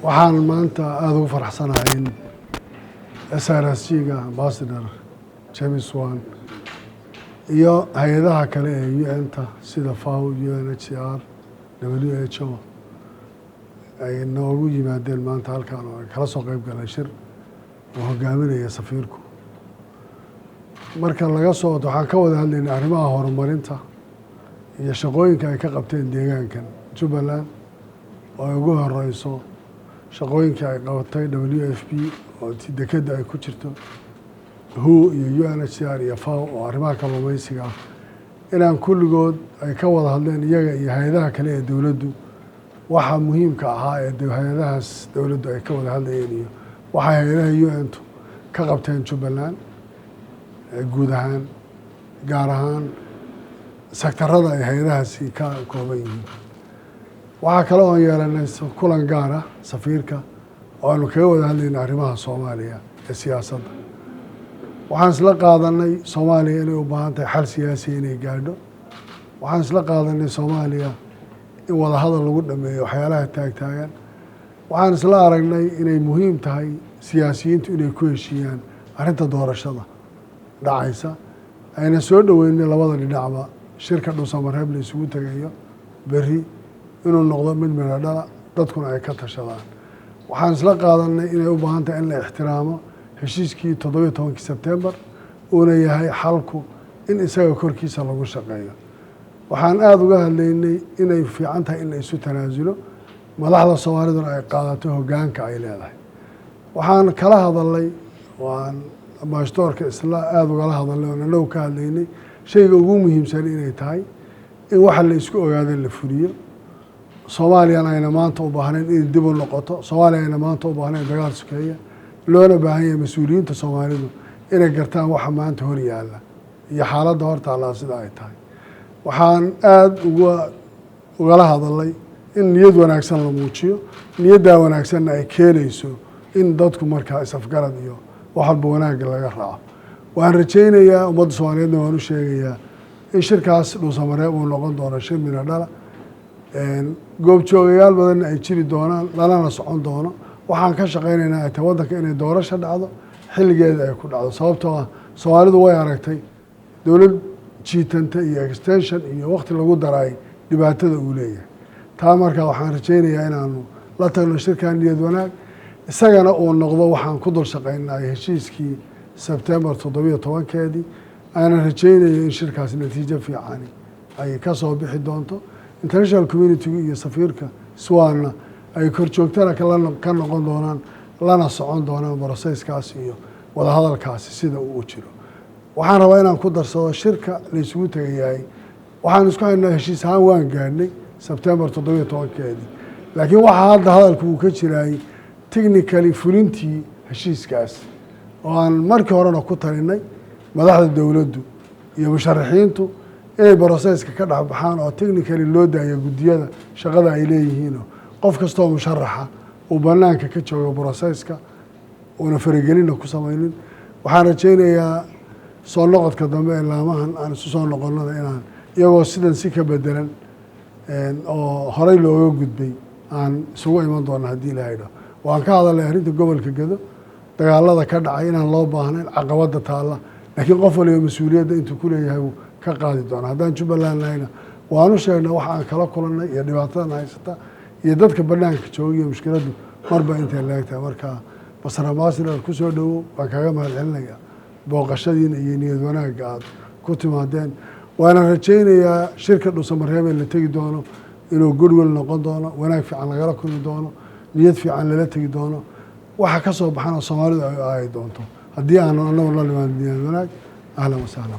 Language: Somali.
waxaan maanta aad ugu faraxsanahay in SRSG-ga Ambassador James Wan iyo hay'adaha kale ee UN-ta sida FAO, UNHCR, WHO ay noogu yimaadeen maanta halkaan oo ay kala soo qayb galeen shir oo hogaaminaya safiirku. Marka laga soo wado waxaan ka wada hadlaynay arrimaha horumarinta iyo shaqooyinka ay ka qabteen deegaankan Jubbaland oo ay ugu horeyso shaqooyinka ay qabatay WFP oo dekedda ay ku jirto, WHO iyo UNHCR iyo FAO oo arrimaha kalluumaysiga ah inaan kulligood ay ka wada hadleen iyaga iyo hay'adaha kale ee dowladdu waxa muhiimka ahaa ee hay'adahaas dowladdu ay ka wada hadlayeen iyo waxa hay'adaha UN-tu ka qabteen Jubbaland guud ahaan gaar ahaan sektarada ay hay'adahaasi ka kooban yihiin. waxaa kale oo yeelanay kulan gaar ah safiirka oo aanu kaga wada hadlaynay arrimaha Soomaaliya ee siyaasadda. waxaan isla qaadanay Soomaaliya inay u baahan tahay xal siyaasi inay gaadho. waxaan isla qaadanay Soomaaliya in wada hadal lagu dhameeyo waxyaalaha taagtaagan. waxaan isla aragnay inay muhiim tahay siyaasiyiintu inay ku heshiiyaan arrinta doorashada dhacaysa ayna soo dhaweynay labada dhinacba shirka dhuusamareeb la isugu tagayo berri inuu noqdo mid midho dhala dadkuna ay ka tashadaan. waxaan isla qaadanay inay u baahan tahay in la ixtiraamo heshiiskii 17 Sebtembar uuna yahay xalku in isaga korkiisa lagu shaqeeyo. waxaan aada uga hadlaynay inay fiican tahay in la isu tanaasulo madaxda Soomaaliduna ay qaadato hoggaanka ay leedahay. waxaan kala hadalnay waan ambassadorka isla aada ugala hadalnay oo annagu ka hadlaynay shayga ugu muhiimsan inay tahay in waxa la isku ogaado la fuliyo. Soomaaliyana ayna maanta u baahnayn in dib u noqoto. Soomaaliya ayna maanta u baahnayn dagaal sokeeye. loona baahan yahay mas-uuliyiinta Soomaalidu inay gartaan waxa maanta hor yaalla iyo xaaladda hortaallaa sida ay tahay. waxaan aada ugala hadalnay in niyad wanaagsan la muujiyo, niyaddaa wanaagsanna ay keenayso in dadku markaa is-afgarad iyo wax walba wanaagga laga raaco. waxaan rajaynayaa ummadda Soomaaliyeedna waan u sheegayaa in shirkaas dhuusamareeb uu noqon doono shir midho dhala, goobjoogayaal badanna ay jiri doonaan, lalana socon doono. waxaan ka shaqaynaynaa ay tahay waddanka inay doorasho dhacdo xilligeeda ay ku dhacdo, sababtoo ah Soomaalidu way aragtay dowlad jiitanta iyo extension iyo waqti lagu daray dhibaatada uu leeyahay. taa markaa waxaan rajaynayaa inaanu la tagno shirkan niyad wanaag isagana uu noqdo waxaan ku dul shaqaynay heshiiskii Sebtembar 17keedii. aanan rajaynaya in shirkaas natiijo fiicani ay ka soo bixi doonto. international community-gu iyo safiirka Swanna ay kor joogtana ka noqon doonaan lana socon doonaan broseskaas iyo wadahadalkaasi sida uu u jiro. waxaan rabaa inaan ku darsado shirka la isugu tagayahay waxaan isku haynaa heshiis ahaan waan gaadhnay Sebtembar 17keedii, laakiin waxaa hadda hadalku uu ka jiraay technically fulintii heshiiskaas oo aan markii horena ku talinay madaxda dowladdu iyo musharaxiintu inay broseska ka dhex baxaan oo technically loo daayo guddiyada shaqada ay leeyihiinoo qof kastoo musharaxa uu bannaanka ka joogo broseska uuna faragelinna ku samaynin. waxaan rajaynayaa soo noqodka dambe ee laamahan aan isu soo noqonnada inaan iyagoo sidan si ka bedelan oo horey looga gudbay aan isugu iman doona haddii la haydho. waan ka hadalnay arrinta gobolka Gedo dagaalada ka dhacay inaan loo baahnayn caqabadda taalla, laakiin qof waliba mas-uuliyadda intuu ku leeyahay uu ka qaadi doona. haddaan Jubbaland nahayna waanu sheegnay waxa aan kala kulannay iyo dhibaatadan haysata iyo dadka bannaanka jooga iyo mushkiladdu marba intay leegtahay. markaa Masar Ambassador ku soo dhowow, waan kaaga mahadcelinayaa booqashadiina iyo niyad wanaagga aad ku timaadeen. waana rajaynayaa shirka dhuusamareeb ee la tegi doono inuu goodwill noqon doono, wanaag fiican lagala kulmi doono, niyad fiican lala tegi doono, waxa ka soo baxana Soomaalidu ay doonto haddii aanu annagu la nimaadno niyad wanaag. ahlan wasahlan.